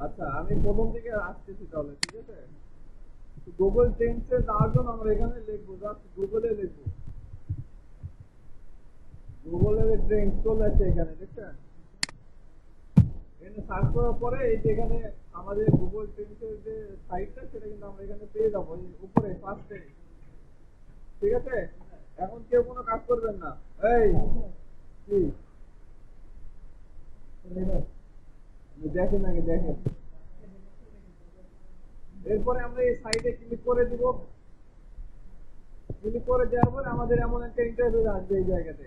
আচ্ছা, আমি প্রথম থেকে আসতেছি তাহলে, ঠিক আছে? গুগল ট্রেন্ডসে যাওয়ার জন্য আমরা এখানে লিখবো, জাস্ট গুগলে লিখবো, গুগলের ট্রেন্ড চলে আসছে এখানে, দেখছেন? এখানে সার্চ করার পরে এই যে এখানে আমাদের গুগল ট্রেন্ডসের যে সাইটটা, সেটা কিন্তু আমরা এখানে পেয়ে যাবো এই উপরে ফার্স্টে, ঠিক আছে? এখন কেউ কোনো কাজ করবেন না। এই কি দেখেন, আগে দেখেন। এরপরে আমরা এই সাইটে ক্লিক করে দিব। ক্লিক করে দেওয়ার পরে আমাদের এমন একটা ইন্টারভিউ আসবে এই জায়গাতে,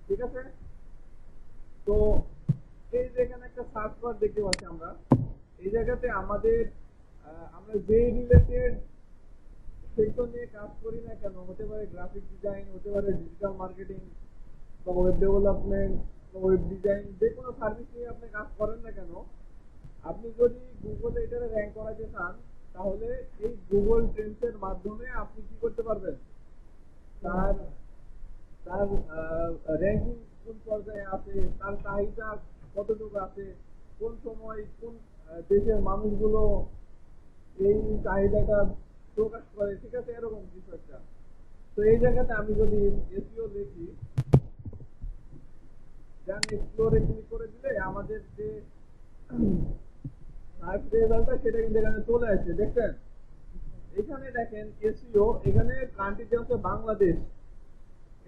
ঠিক আছে? তো এই যে এখানে একটা সার্চ বার দেখতে পাচ্ছি আমরা, এই জায়গাতে আমাদের আমরা যে রিলেটেড সেক্টর নিয়ে কাজ করি না কেন, হতে পারে গ্রাফিক ডিজাইন, হতে পারে ডিজিটাল মার্কেটিং, বা ওয়েব ডেভেলপমেন্ট, বা ওয়েব ডিজাইন, যে কোনো সার্ভিস নিয়ে আপনি কাজ করেন না কেন, আপনি যদি গুগলে এটারে র্যাঙ্ক করাতে চান, তাহলে এই গুগল ট্রেন্ডসের মাধ্যমে আপনি কি করতে পারবেন, তার তার র্যাঙ্কিং কোন পর্যায়ে আছে, তার চাহিদা কতটুকু আছে, কোন সময় কোন দেশের মানুষগুলো এই চাহিদাটা প্রকাশ করে, ঠিক আছে? এরকম কিছু একটা। তো এই জায়গাতে আমি যদি এসইও লিখি, দেন এক্সপ্লোরে ক্লিক করে দিলে আমাদের যে সার্চ রেজাল্টটা, সেটা কিন্তু এখানে চলে আসছে, দেখছেন? এখানে দেখেন এসইও, এখানে কান্ট্রি দেওয়া আছে বাংলাদেশ,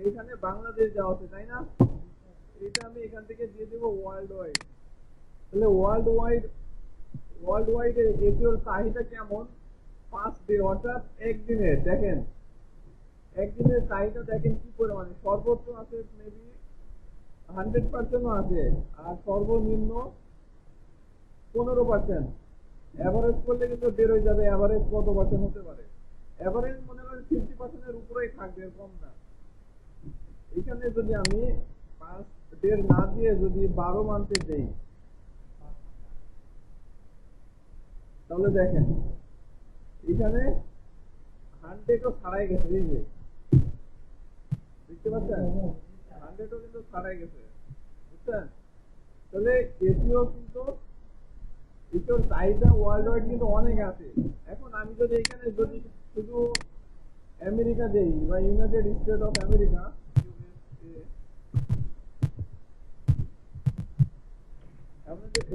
এইখানে বাংলাদেশ দেওয়া আছে, তাই না? এটা আমি এখান থেকে দিয়ে দেবো ওয়ার্ল্ড ওয়াইড। তাহলে ওয়ার্ল্ড ওয়াইড এসইওর চাহিদা কেমন? 5 ডে, অর্থাৎ একদিনের, দেখেন একদিনের চাহিদা দেখেন কি পরিমাণে, সর্বোচ্চ আছে মেবি 100%ও আছে, আর সর্বনিম্ন 15%। এভারেজ করলে কিন্তু বের হয়ে যাবে এভারেজ কত পার্সেন্ট হতে পারে। এভারেজ মনে করেন 50%-এর উপরেই থাকবে, কম না। এখানে যদি আমি 5 ডে না দিয়ে যদি 12 মান্থে দেই, তাহলে দেখেন এখানে 100ও ছাড়াই গেছে, এই যে দেখতে পাচ্ছেন, 100ও কিন্তু ছাড়াই গেছে, বুঝছেন? তাহলে এসিও কিন্তু, এসিওর চাহিদা ওয়ার্ল্ড ওয়াইড কিন্তু অনেক আছে। এখন আমি যদি এখানে যদি শুধু আমেরিকা দেই, বা United state of America,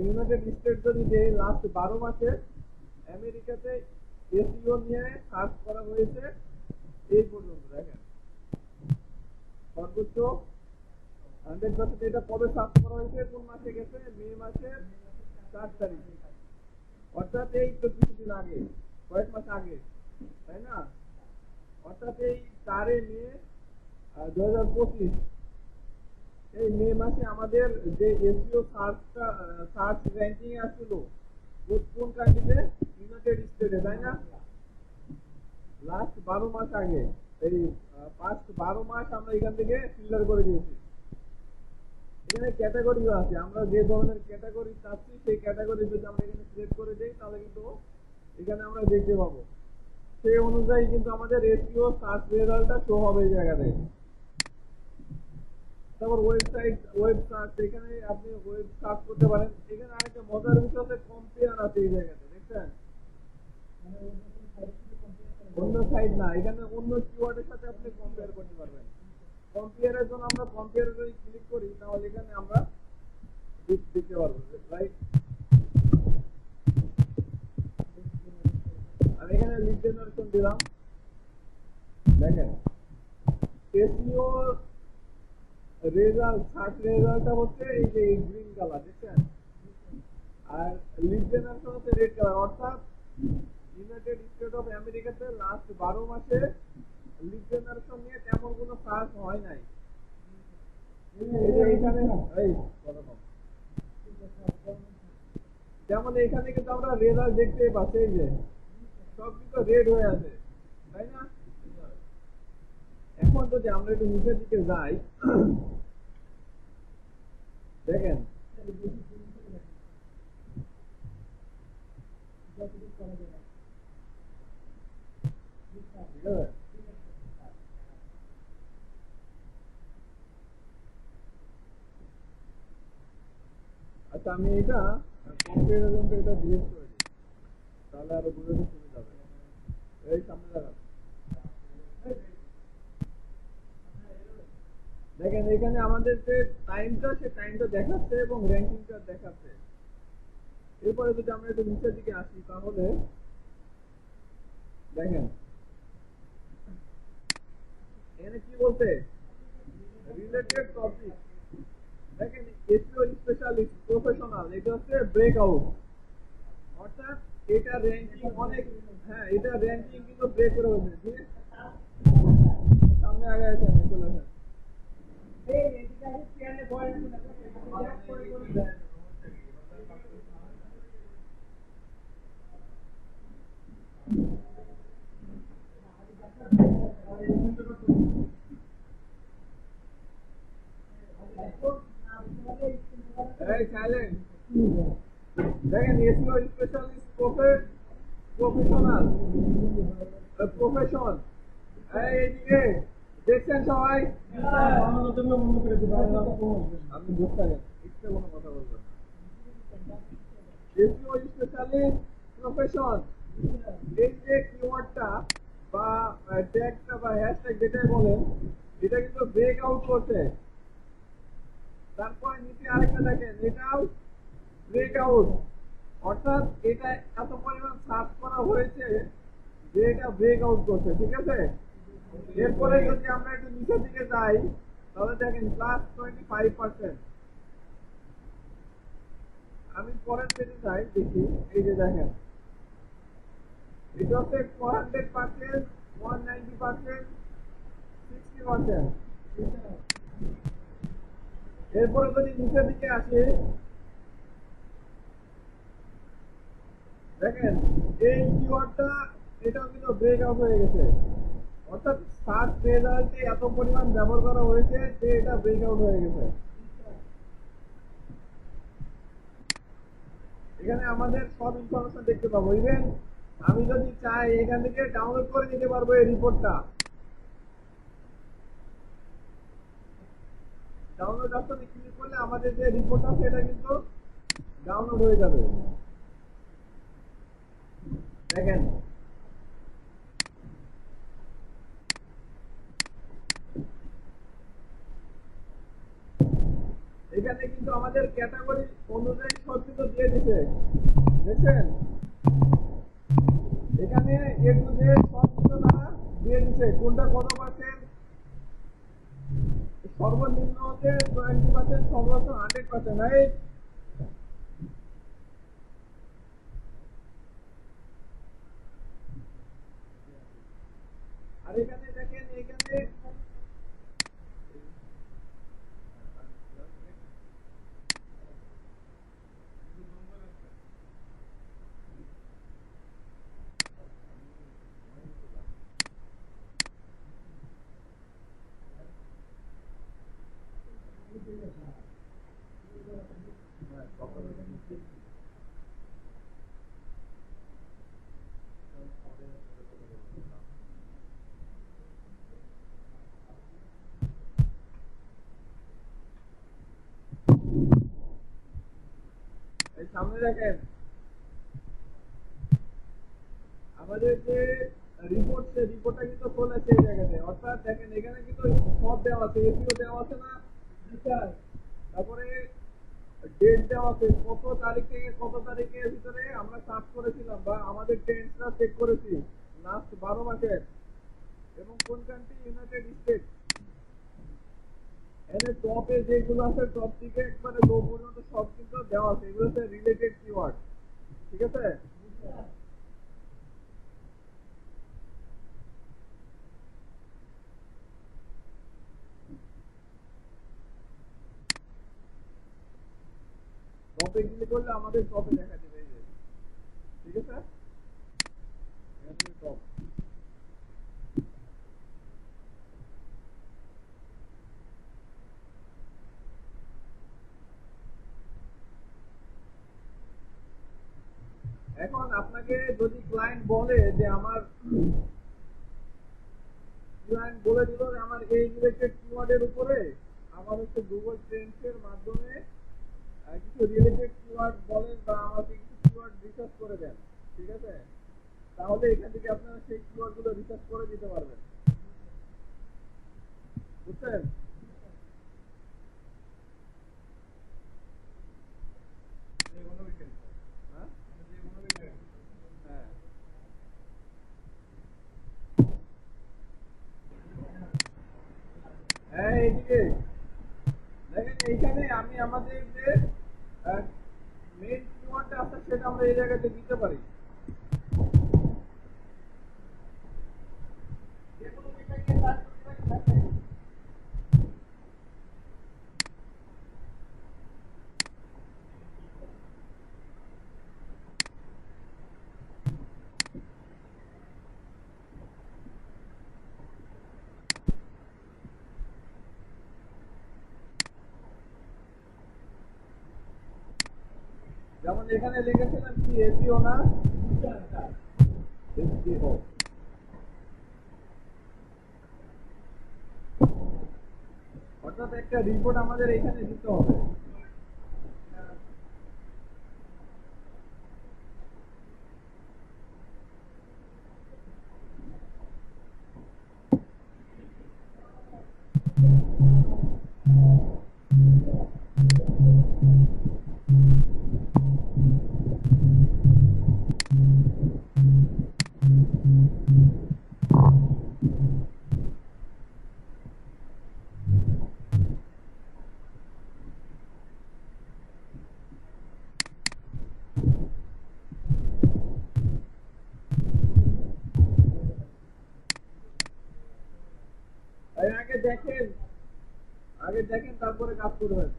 United state যদি দেই, লাস্ট 12 মাসে আমেরিকাতে এসইও নিয়ে সার্চ করা হয়েছে এই পর্যন্ত, দেখেন সর্বোচ্চ 100%। এটা কবে সার্চ করা হয়েছে, কোন মাসে গেছে? মে মাসের 4 তারিখ, অর্থাৎ এই তো কিছুদিন আগে, কয়েক মাস আগে, তাই না? অর্থাৎ এই 4 মে 2025, এই মে মাসে আমাদের যে এসইও সার্চটা, সার্চ র্যাঙ্কিং আসছিল কোন কান্ট্রিতে? ইউনাইটেড স্টেটে, তাই না? লাস্ট 12 মাস আগে, এই পাস্ট 12 মাস আমরা এখান থেকে ফিল্টার করে দিয়েছি। এখানে ক্যাটাগরিও আছে, আমরা যে ধরনের ক্যাটাগরি চাচ্ছি সেই ক্যাটাগরি যদি আমরা এখানে সিলেক্ট করে দিই, তাহলে কিন্তু এখানে আমরা দেখতে পাবো, সেই অনুযায়ী কিন্তু আমাদের এসইও সার্চ রেজাল্টটা শো হবে এই জায়গাতে। তারপর ওয়েবসাইট, ওয়েব সার্চ, এখানে আপনি ওয়েব সার্চ করতে পারেন। এখানে আরেকটা মজার বিষয় হচ্ছে কম্পেয়ার আছে এই জায়গাতে, দেখছেন? অন্য সাইট না, এখানে অন্য কিওয়ার্ডের সাথে আপনি কম্পেয়ার করতে পারবেন। কম্পেয়ারের জন্য আমরা কম্পেয়ার যদি ক্লিক করি, তাহলে এখানে আমরা দিতে পারবো, রাইট? আমি এখানে লিড জেনারেশন দিলাম, দেখেন এসইও রেজাল্ট, সার্চ রেজাল্টটা হচ্ছে এই যে গ্রিন কালার, দেখছেন? আর লিড জেনারেশন হচ্ছে রেড কালার, অর্থাৎ ইউনাইটেড স্টেট অফ আমেরিকাতে লাস্ট 12 মাসে লিড জেনারেশন নিয়ে তেমন কোনো সার্চ হয় নাই। এই যে এইখানে, এই কথা বল। যেমন এখানে কিন্তু আমরা রেজাল্ট দেখতে পাচ্ছি, এই যে সব কিন্তু রেড হয়ে আছে, তাই না? এখন যদি আমরা একটু নিচের দিকে যাই, দেখেন ঠিক আছে? আচ্ছা, আচ্ছা আমি এটা কম্পারিজনটা এটা ডিলিট করে দিই, তাহলে আরো বুঝতে সুবিধা হবে। এই সামনে দাঁড়ান, দেখেন এখানে আমাদের যে টাইমটা সে টাইমটা দেখাচ্ছে এবং র্যাঙ্কিংটা দেখাচ্ছে। এরপরে যদি আমরা একটু নিচের দিকে আসি তাহলে দেখেন এখানে কি বলতে রিলেটেড টপিক, দেখেন এসইও স্পেশালিস্ট প্রফেশনাল, এটা হচ্ছে ব্রেকআউট, অর্থাৎ এটা র্যাঙ্কিং অনেক, হ্যাঁ এটা র্যাঙ্কিং কিন্তু ব্রেক করে হয়েছে। ঠিক আছে, সামনে আগে আসেন, চলে আসেন। এই সাইলেন্ট, দেখেন এসইও স্পেশালিস্ট প্রফেশনাল প্রফেশন, এইদিকে দেখছেন সবাই? আপনি বুঝতে পারেন ইচ্ছে কোনো কথা বলবেন না। এসইও স্পেশালিস্ট প্রফেশন, এই যে কিওয়ার্ডটা বা ট্যাগটা বা হ্যাশট্যাগ যেটাই বলেন, এটা কিন্তু ব্রেক আউট করছে। তারপরে নিচে আরেকটা দেখেন, এটাও ব্রেক আউট, অর্থাৎ এটা এত পরিমাণ সার্চ করা হয়েছে যে এটা ব্রেক আউট করছে। ঠিক আছে, এরপরে যদি আমরা একটু নিচের দিকে যাই তাহলে দেখেন +25%। আমি পরের পেজে যাই, দেখি এই যে দেখেন এটা হচ্ছে 400%, 190%, 60%। এরপরে যদি নিচের দিকে আসি দেখেন এই কিওয়ার্ডটা এটাও কিন্তু ব্রেক আউট হয়ে গেছে, অর্থাৎ সার্চ রেজাল্টে এত পরিমাণ ব্যবহার করা হয়েছে যে এটা ব্রেক আউট হয়ে গেছে। এখানে আমাদের সব ইনফরমেশন দেখতে পাবো, ইভেন আমি যদি চাই এখান থেকে ডাউনলোড করে নিতে পারবো এই রিপোর্টটা। ডাউনলোড অপশনে ক্লিক করলে আমাদের যে রিপোর্ট আছে এটা কিন্তু ডাউনলোড হয়ে যাবে। দেখেন এখানে কিন্তু আমাদের ক্যাটাগরি অনুযায়ী সব কিছু দিয়ে দিছে, দেখছেন এখানে এ টু জেড সব কিছু তারা দিয়ে দিছে, কোনটা কত পার্সেন্ট, সর্বনিম্ন হচ্ছে 20%, সর্বোচ্চ 100%। রাইট, আর এখানে দেখেন এখানে এই সামনে দেখেন আমাদের যে রিপোর্ট, সেই রিপোর্টটা কিন্তু চলেছে এই জায়গাতে, অর্থাৎ দেখেন এখানে কিন্তু সব দেওয়া আছে, এসিও দেওয়া আছে না, তারপরে ডেট দেওয়া আছে, কত তারিখ থেকে কত তারিখের ভিতরে আমরা সার্চ করেছিলাম বা আমাদের ট্রেন্ডটা চেক করেছি লাস্ট 12 মাসের, এবং কোন কান্ট্রি, ইউনাইটেড স্টেটস। এখানে টপে যেগুলো আছে টপ থেকে একবারে লো পর্যন্ত সব কিন্তু দেওয়া আছে, এগুলো হচ্ছে রিলেটেড কিওয়ার্ড। ঠিক আছে, টপে ক্লিক করলে আমাদের টপে দেখা দেবে এই যে। ঠিক আছে, টপ এখন আপনাকে যদি ক্লায়েন্ট বলে যে আমার ক্লায়েন্ট বলে দিল যে আমার এই রিলেটেড কিওয়ার্ডের উপরে আমার হচ্ছে গুগল ট্রেন্ডস এর মাধ্যমে কিছু রিলেটেড কিওয়ার্ড বলেন বা আমাকে কিছু কিওয়ার্ড রিসার্চ করে দেন, ঠিক আছে? তাহলে এখান থেকে আপনারা সেই কিওয়ার্ড গুলো রিসার্চ করে দিতে পারবেন, বুঝছেন? হ্যাঁ, হ্যাঁ, হ্যাঁ, এইদিকে দেখেন, এইখানে আমি আমাদের যে মেইন কিওয়ার্ডটা আছে সেটা আমরা এই জায়গাতে দিতে পারি। যেমন এখানে লিখেছিলাম কি এসিও না, এসিও, অর্থাৎ একটা রিপোর্ট আমাদের এখানে দিতে হবে। তাই আগে দেখেন তারপরে কাজ করবেন।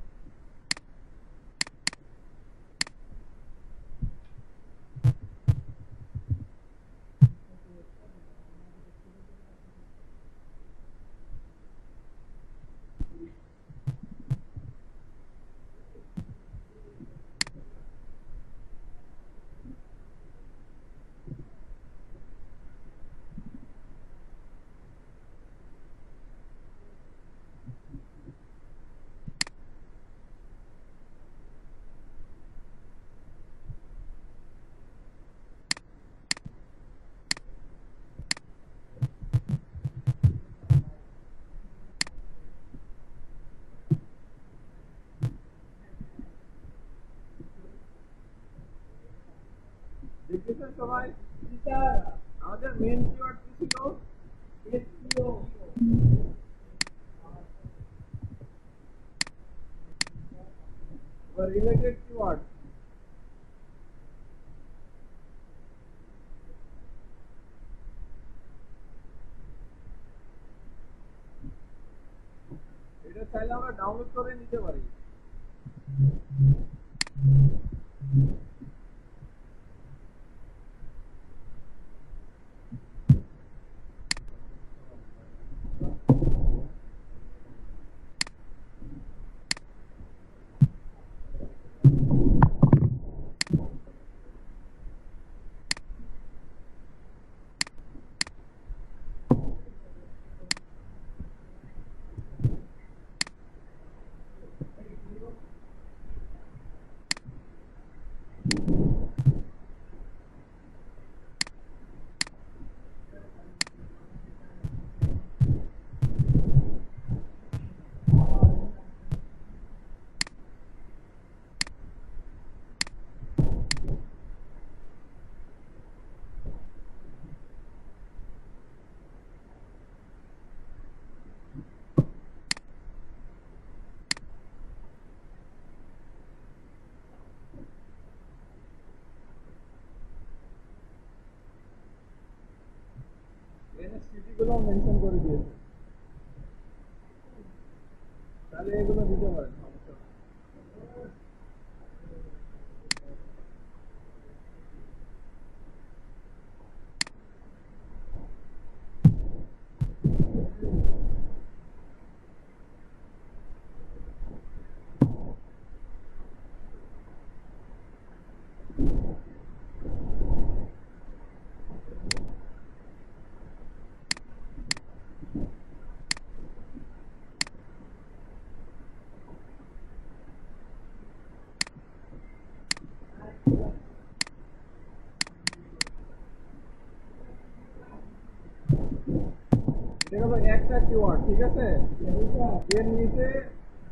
দেখতেছেন সবাই? আমাদের মেইন কিওয়ার্ড কি ছিল? এসইও বা রিলেটেড কিওয়ার্ড। এটা চাইলে আমরা ডাউনলোড করে নিতে পারি। এখানে সিটি গুলো মেনশন করে দিয়েছে, তাহলে এগুলো দিতে পারেন, সমস্যা নেই। এটা হলো একটা কিওয়ার্ড, ঠিক আছে? এর নিচে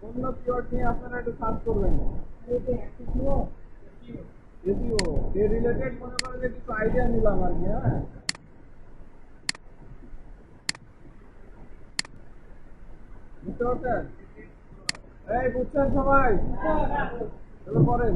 অন্য কিওয়ার্ড নিয়ে আপনারা একটু সার্চ করবেন। এসইও এর রিলেটেড মনে করেন যে কিছু আইডিয়া নিলাম আর কি। হ্যাঁ, বুঝতে পারছেন? এই বুঝছেন সবাই? তাহলে করেন।